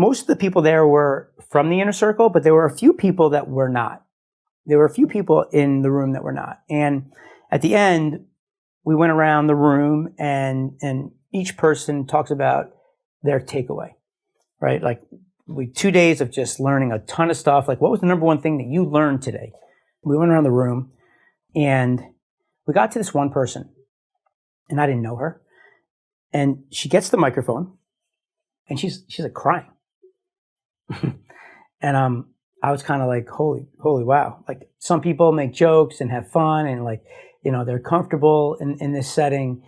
most of the people there were from the inner circle, but there were a few people that were not. There were a few people in the room that were not. And at the end, we went around the room and each person talks about their takeaway, right? Like 2 days of just learning a ton of stuff. Like, what was the number one thing that you learned today? We went around the room and we got to this one person, and I didn't know her. And she gets the microphone and she's like crying. And I was kind of like, holy wow. Like, some people make jokes and have fun and like, you know, they're comfortable in this setting.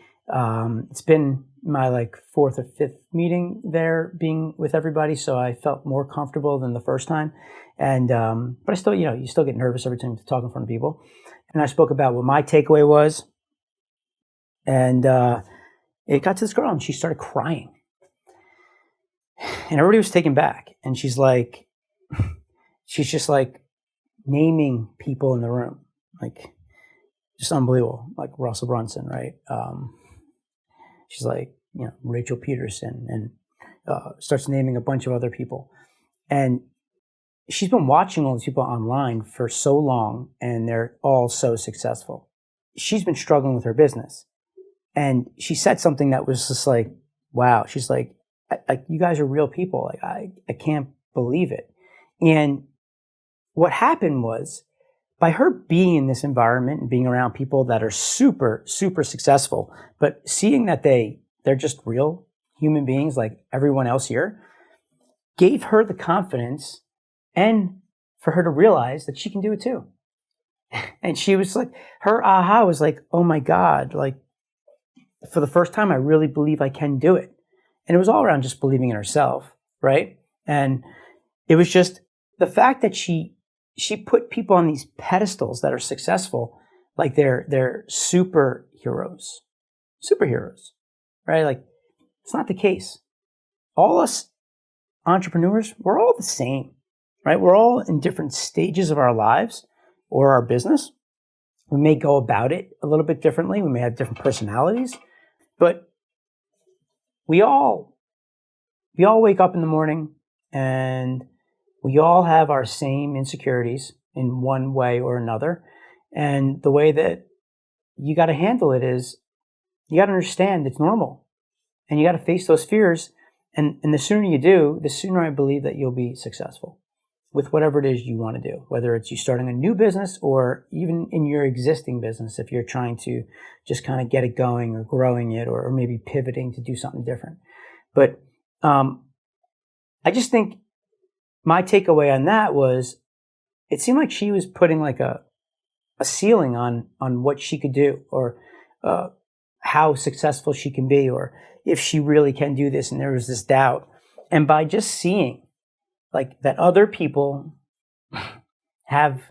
It's been my like 4th or 5th meeting there being with everybody. So I felt more comfortable than the first time. And, but I still, you know, you still get nervous every time you talk in front of people. And I spoke about what my takeaway was. And, it got to this girl and she started crying. And everybody was taken back. And she's just like naming people in the room. Like, just unbelievable. Like Russell Brunson, right? She's like, you know, Rachel Peterson, and starts naming a bunch of other people. And she's been watching all these people online for so long, and they're all so successful. She's been struggling with her business. And she said something that was just like, wow. She's like, you guys are real people. Like, I can't believe it. And what happened was, by her being in this environment and being around people that are super, super successful, but seeing that they're just real human beings like everyone else here, gave her the confidence and for her to realize that she can do it too. And she was like, her aha was like, oh my God, like, for the first time, I really believe I can do it. And it was all around just believing in herself, right? And it was just the fact that she put people on these pedestals that are successful, like they're superheroes, right? Like, it's not the case. All us entrepreneurs, we're all the same, right? We're all in different stages of our lives or our business. We may go about it a little bit differently. We may have different personalities, but we all wake up in the morning and we all have our same insecurities in one way or another. And the way that you got to handle it is you got to understand it's normal and you got to face those fears. And the sooner you do, the sooner I believe that you'll be successful with whatever it is you want to do, whether it's you starting a new business or even in your existing business, if you're trying to just kind of get it going or growing it or maybe pivoting to do something different. But I just think my takeaway on that was it seemed like she was putting like a ceiling on what she could do or how successful she can be or if she really can do this. And there was this doubt. And by just seeing like that other people have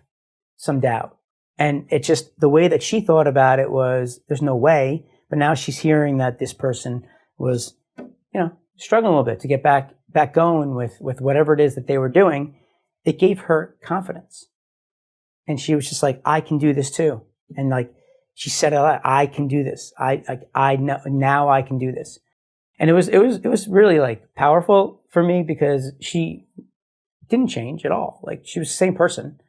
some doubt. And it just, the way that she thought about it was, there's no way. But now she's hearing that this person was, struggling a little bit to get back going with whatever it is that they were doing. It gave her confidence. And she was just like, I can do this too. And like, she said, I can do this. I know now I can do this. And it was really like powerful for me because she didn't change at all. Like, she was the same person,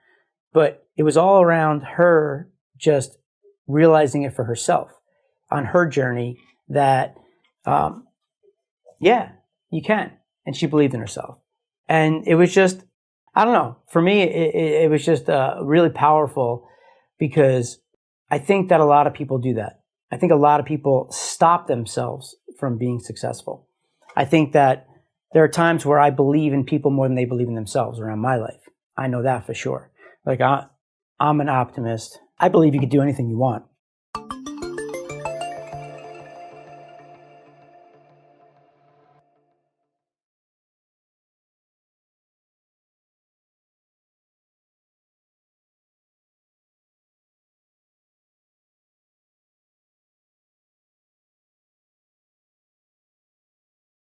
but it was all around her just realizing it for herself on her journey that, you can. And she believed in herself. And it was just, I don't know, for me, it was just really powerful because I think that a lot of people do that. I think a lot of people stop themselves from being successful. I think that there are times where I believe in people more than they believe in themselves around my life. I know that for sure. Like, I'm an optimist. I believe you can do anything you want.